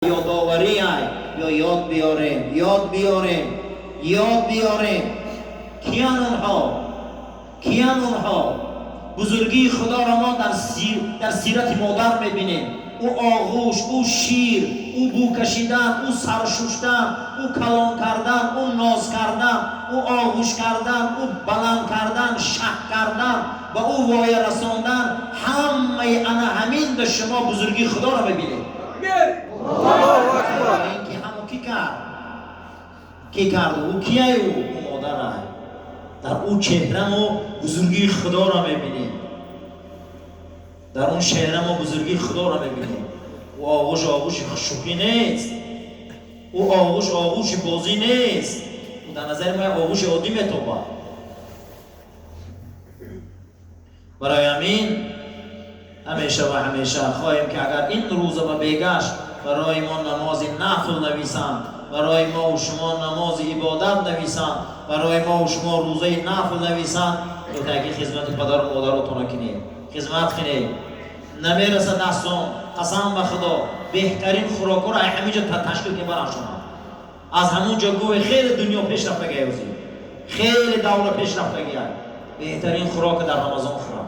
یادآوری یا یاد بیاریم کیان اونها بزرگی خدا را ما در سیرت مادر میبینیم. او آغوش، او شیر، او بو کشیدن، او سرشوشتن، او کلان کردن، او ناز کردن، او آغوش کردن، او بلند کردن، شک کردن و او وای رساندن، همین به شما بزرگی خدا را ببینید. اینکه همون کی کرد او کیه او مادر در او چهره ما بزرگی خدا را میبینیم. در اون شهر ما بزرگی خدا را میبینیم. او آغوش شوخی نیست، او آغوش بازی نیست، او در نظر ما آغوش عادی میتوبه. برای همین همیشه و همیشه خواهیم که اگر این روز و بیگشت برای ما نماز نفل نویسند، برای ما و شما نماز عبادت نویسند، برای ما و شما روزه نفل نویسند، تو تاکی خدمت پدر و مادرتون کنید، خدمت کنید. نمیرسه دستون، قسم به خدا بهترین خوراک را همینجا تشکیل که برای شما. از همونجا گوه خیلی دنیا پیش رفته گیه، خیلی دوره پیش رفته گیه. بهترین خوراک در رمضان خورم،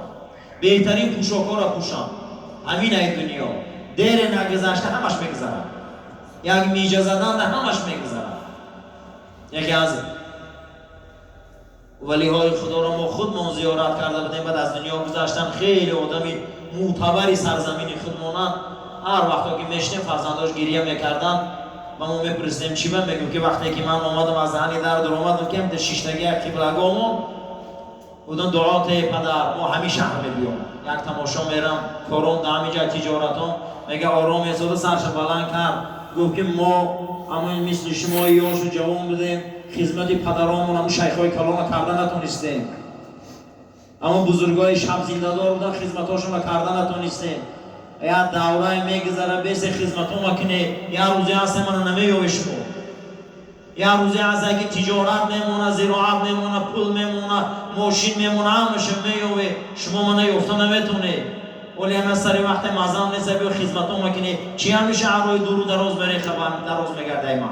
بهترین پوشاکا را پوشم. همین ای دنیا دیر نگذشته همش میگذره، یک میجه زدن در همش میگذره. یکی از ولی های خدا را ما خودمون زیارت کرده بودیم، بعد از دنیا گذشتن خیلی آدمی معتبری سرزمینی خودمونن. هر وقتا که میشنیم فرزنداش گریه میکردن و ما میپرسیم چی من میگم که وقتی که من آمدم از زنی در اومدم که در شیشتگی قبلگاهمون بودن دعات پدر ما همیشه همه بیام. یک تماشا میرم کارون دامیجا تجارتون میگه آرام ایستاده سرش بلند کرد، گفت که ما همون مثل شما یاش و جوان بودیم، خدمت پدرامون همون شیخای کلان کردن نتونستیم، اما بزرگای شب زنده‌دار بودن خدمتاشون رو کردن نتونستیم. یا دوره میگذره بیس خدمتون مکنه، یا روزی هست من نمیوی شما، یا روزی هست اگه تجارت میمونه، زراعت میمونه، پول میمونه، ماشین میمونه، همشه میوی شما من نیفته نمیتونه. ولی همه سری وقت مزام نیست بیا خدمتون مکنه، چی همیشه عروی دور و دراز میره خبر دراز میگرده ایمان.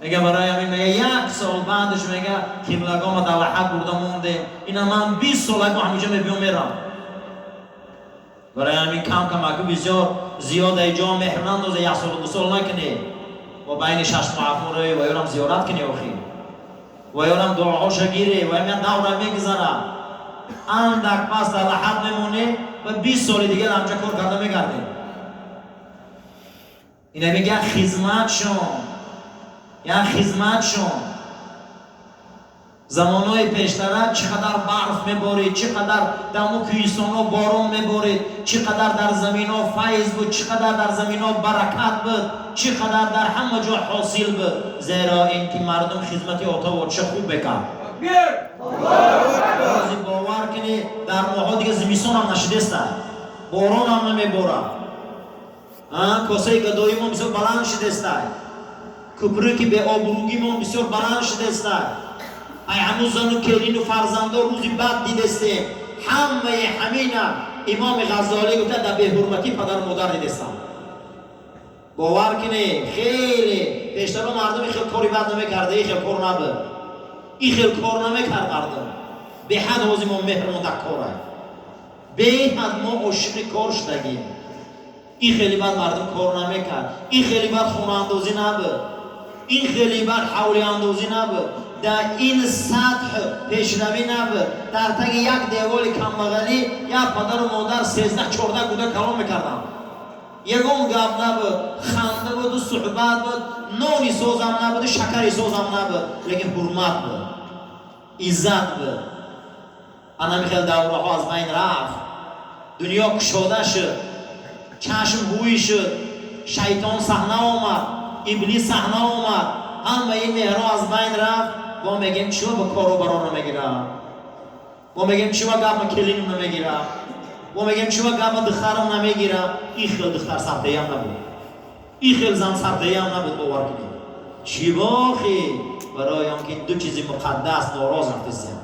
میگه برای همین میگه یک سال بعدش میگه قبلگاه ما در لحق برده مونده، اینا من 20 سال اگه همینجا میبیام میرم. برای همین کم اگه بسیار زیاد ایجا مهر نندازه، یک سال دو سال نکنه و بین 6 ماه روی و یارم زیارت کنه اخی و یارم دعاهاش گیره و همین دوره میگذره. اندک پس در لحق میمونه و 20 سال دیگه همجا کار کرده میگرده. اینا میگه خدمتشون زمانهای پیشتر چقدر برف میبارید، چقدر دمو کوهستانا باران میبارید، چقدر در زمین ها فیض بود، چقدر در زمین ها برکت بود، چقدر در همه جا حاصل بود، زیرا اینکه مردم خدمت آتا و چه خوب بکن. بازی باور کنی در ماها دیگه زمستان هم نشده است، باران هم نمیباره، کاسه گدایی ما بسیار بلند شده است، کپری که به آبروگی ما بسیار بلند شده است. ای همون زن و کلین و فرزنده روزی بد دیدستیم، همین امام غزالی گفته در به حرمتی پدر و مادر دیدستم. باور کنه خیلی پیشتر مردم خیلی کاری بد نمیکرده، این خیلی کار نبود، این خیلی کار نمیکرد مردم. به حد حوزی ما مهرمون در کاره، به حد ما عاشق کار شدگیم. این خیلی بد مردم کار نمیکرد، این خیلی بد خونه اندازی نبود، این خیلی بد حولی اندازی نبود، در این سطح پیشروی نبود. در تک یک دیوال کمبغلی یا پدر و مادر 13-14 گوده کلام میکردن، یکون گپ نبود، خنده بود و صحبت بود، نانی سوزم نبود، شکری سوزم نبود، لیکن حرمت بود، عزت بود. انا میخیل دوره ها از بین رفت، دنیا کشاده شد، چشم هوی شد، شیطان صحنه آمد، ابلیس صحنه آمد، همه این مهرها از بین رفت. ما میگیم چرا با کارو برا نمیگیرم، ما میگیم چرا گپ کلینم نمیگیرم، ما میگیم چرا گپ دخترم نمیگیرم. این خیل دختر سرده هم نبود، این خیل زن سرده هم نبود. باور کنید چی باخی برای آنکه دو چیزی مقدس ناراض رفتیم،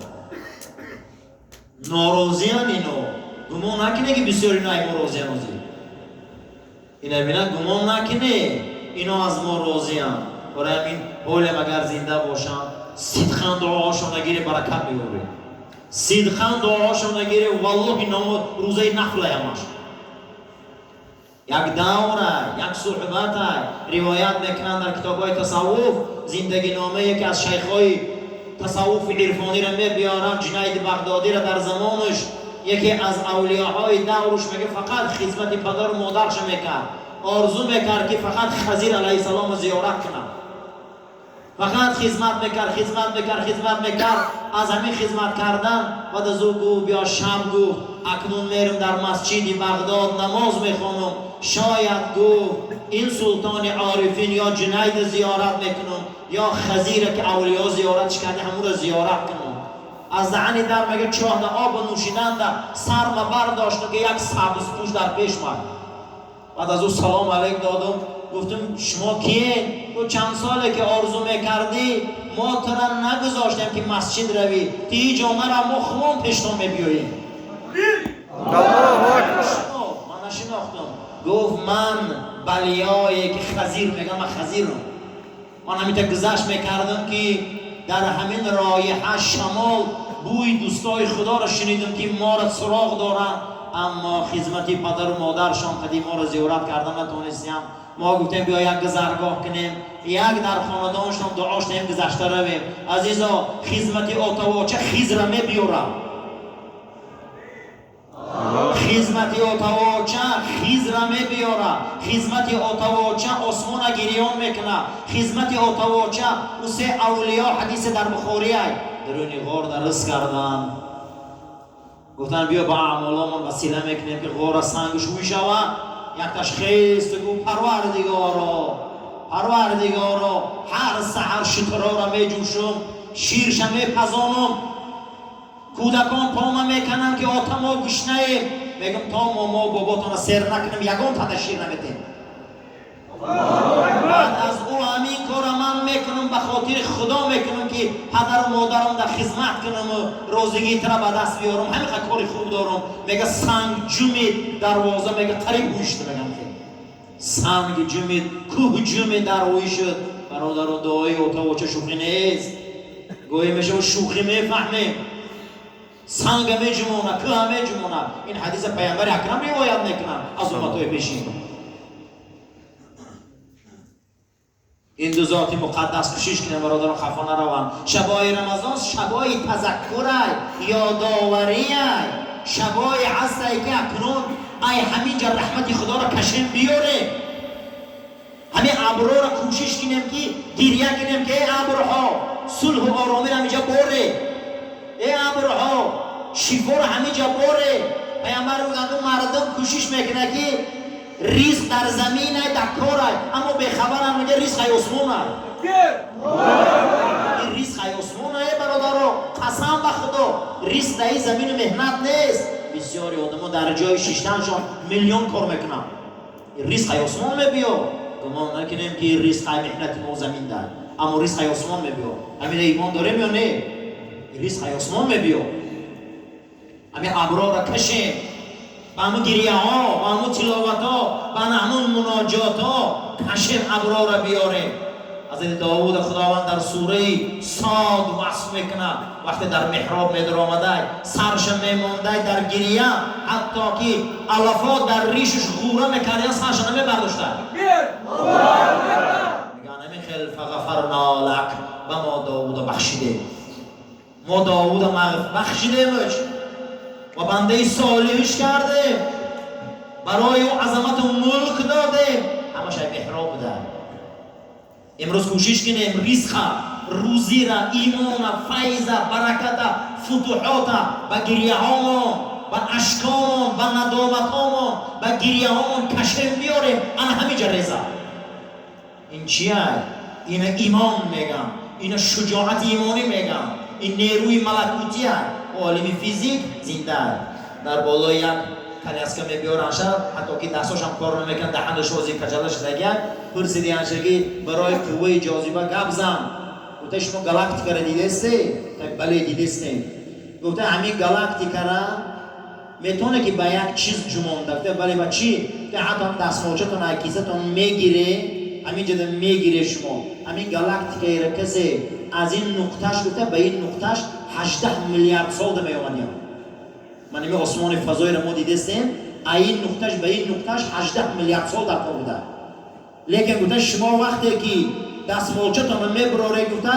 ناراضی هم اینو گمان نکنه که بسیاری نای ناراضی هم اینا بینا گمان نکنه اینا از ما راضی هم. برای همین حولم اگر زنده باشم صدقاً دعاشون نگیره برکت میبره. صدقاً دعاشون نگیره والله اینا روزه نفله همش. یک دوره، یک صحبت روایت میکنن در کتاب‌های تصوف، زندگی نامه یکی از شیخ‌های تصوف عرفانی را میبیارن، جنید بغدادی را در زمانش یکی از اولیاهای دورش میگه فقط خدمت پدر و مادرش میکرد، آرزو میکرد که فقط خضر علیه السلام زیارت کنه، فقط خدمت میکرد. از همین خدمت کردن بعد از او گفت بیا شب گفت اکنون میرم در مسجد بغداد نماز میخوانم، شاید گفت این سلطان عارفین یا جنید زیارت میکنم یا خضیر که اولیا زیارتش کرده همون رو زیارت کنم. از دهنی در میگه چاه آب نوشیدن در سرم برداشت که یک سبز پوش در پیش من. بعد از او سلام علیک دادم، گفتم شما کیه؟ تو چند ساله که آرزو میکردی ما تو را نگذاشتیم که مسجد روی تی جامعه را ما خمون پیشتون میبیاییم. من نشناختم. گفت من بلیایی که خضیر میگم، من خضیرم. من همیتا گذشت میکردم که در همین رایحه شمال بوی دوستای خدا را شنیدم که ما را سراغ دارن، اما خدمتی پدر و مادرشان قدیم ما را زیارت کردن نتونستیم. ما گفتیم بیا یک گذرگاه کنیم، یک در خاندانشان دعاشتیم گذشته رویم. عزیزا خدمتی آتواچه خیز را میبیورم، خدمتی آتواچه خیز را میبیوره، خدمتی آتواچه آسمان گریان میکنه، خدمتی آتواچه او سه اولیا حدیث در بخاری درونی غار درست کردن، گفتن بیا با اعمالامون وسیله میکنیم که غار سنگش میشوه. یک تشخیص گو پروردگارا هر سحر شترا را میجوشم، شیرش میپزانم، کودکان پاما میکنن که آتا ما گشنه ایم، میگم تا ما باباتون سر نکنیم یگان تا شیر نمیتیم. بعد از او همین کار من میکنم به خاطر خدا میکنم که پدر و مادرم در خدمت کنم و روزگی تر به دست بیارم، همین کار خوب دارم. میگه سنگ جمید دروازه، میگه قریب گوشت، میگم که سنگ جمید کوه جمید دروازه شد. برادران دعای آتواچه شوخی نیست، گویی میشه شوخی میفهمیم، سنگ میجمونه، کوه میجمونه. این حدیث پیامبر اکرم روایت میکنن از امتهای پیشین. این دو ذات مقدس کشیش کنیم برادران خفا نروان. شبای رمضان شبای تذکر یادآوری، شبای عصر که اکنون ای همینجا رحمت خدا را کشیم بیاره، همین ابرو را کوشش کنیم که گریه کنیم که ای ابرها صلح و آرامی را همینجا باره، ای ابرها شفا را همینجا باره. پیامبر میگن مردم کوشش میکنه که ریزق در زمین در کار اما به خبر میگه ریزق آسمان این ریزق آسمان برادرو، قسم به خدا ریزق در زمین مهنت نیست. بسیاری آدم‌ها در جای شیشتنشان میلیون کار میکنن، این ریزق آسمان میبیا. گمان نکنیم که این ریزق مهنت ما زمین در، اما ریزق آسمان میبیا. همین ایمان داریم یا نه؟ این ریزق آسمان میبیا. همین ابرار را کشیم، با همون گریه ها، با همون تلاوت ها، با همون مناجات ها کشیم ابرار را بیاریم. حضرت داوود خداوند در سوره صاد وصف میکنه وقتی در محراب میدر آمده سرش میمانده در گریه، حتی که علفات در ریشش غوره میکرده سرش نمیبرداشته. میگن نمیخیل فغفرنا لک و ما داوود بخشیده، ما داوود بخشیدهمش و بنده صالحش کردیم، برای او عظمت و ملک دادیم، همه شای محراب بوده. امروز کوشش کنیم رزق روزی را، ایمان، فیض، برکت، فتوحات با گریه هامون، با اشکامون، با ندامت هامون، با گریه هامون کشیم بیاریم. انا همینجا رضا. این چیه؟ این ایمان میگم، این شجاعت ایمانی میگم، این نیروی ملکوتی هست. عالم فیزیک زنده در بالای یک کلیسکا میبیارن شب، حتی که دستاش هم کار نمیکن، دهنش وزی کجلش دیگر پرسیدی انشگی برای قوه جاذبه گپ زن. گفته شما گالاکتیکا را دیدستی؟ بله دیدستی. گفته همین گالاکتیکا را میتونه که به یک چیز جمعون دفته، ولی با چی؟ که حتی دستموچتون اکیزتون میگیره همین جدا میگیره شما همین گالاکتیکای را کسی از این نقطهش گفته به این نقطهش 18 میلیارد سال ده میامدیم. من این آسمان فضایی را ما دیدستیم این نقطهش به این نقطهش 18 میلیارد سال در کار بوده. لیکن گفته شما وقتی که دستمالچتان میبراره گفته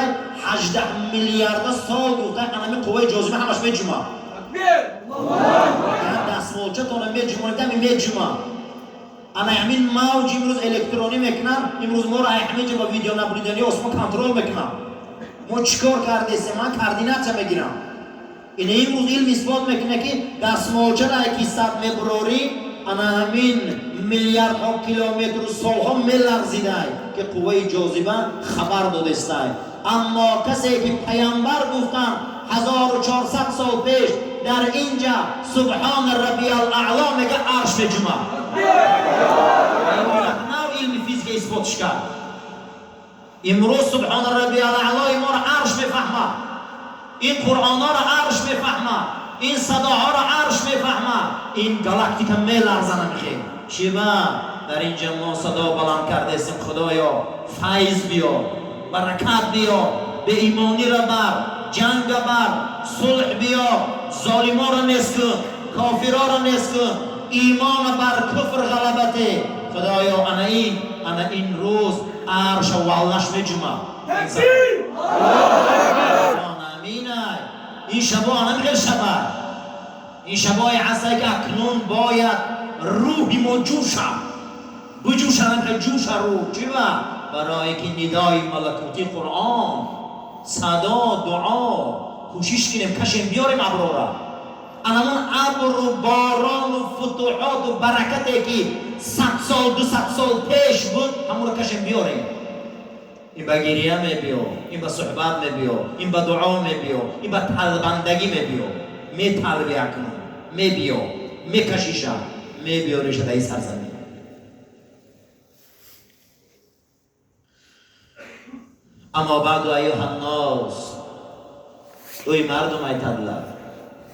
18 میلیارد سال گفته همین قوه جاذبه همش میجمع. دستمالچتان میجمع. انا همین موج امروز الکترونی میکنم امروز ما را همین جا با ویدیو نبریدنی آسمان کنترل میکنم. ما چیکار کرده است؟ من کاردینات میگیرم. این امروز علم اثبات میکنه که دستمالچه را که صد میبراری انا همین میلیاردها کیلومتر سالها میلرزیده که قوه جاذبه خبر داده است. اما کسی که پیامبر گفتن 1400 سال پیش در اینجا سبحان ربی الاعلا میگه عرش جمع. نه علم فیزیک اثباتش کرد. امروز سبحان ربی الاعلا ما را عرش میفهمه. این قرآن ها را عرش میفهمه. این صداها را عرش میفهمه. این گالاکتیکا میلرزنه میخه. شیبا در اینجا ما صدا بلند کرده استیم خدایا فیض بیا، برکت بیا، به ایمانی را بر، جنگ بر، صلح بیا، ظالما را نیست کن، کافرها را نیست کن، ایمان بر کفر غلبته. خدایا انا این روز عرش و والش میجمع. این شبا نمیگه شبا این شبای عصایی که اکنون باید روحی ما بجوشه نمیگه جوش روح چی با؟ برای که ندای ملکوتی قرآن صدا دعا کوشش کنیم کشیم بیاریم ابرارا. انمون ابر و باران و فتوحات و برکتی که 100 سال 200 سال پیش بود همون رو کشیم بیاریم. این با گریه میبیو، این با صحبت میبیو، این با دعا میبیو، این با طلبندگی میبیو. میطلبی اکنون میبیو میکشیشه میبیاریش در این سرزمین. اما بعد ایها الناس اوی مردم ای تدلر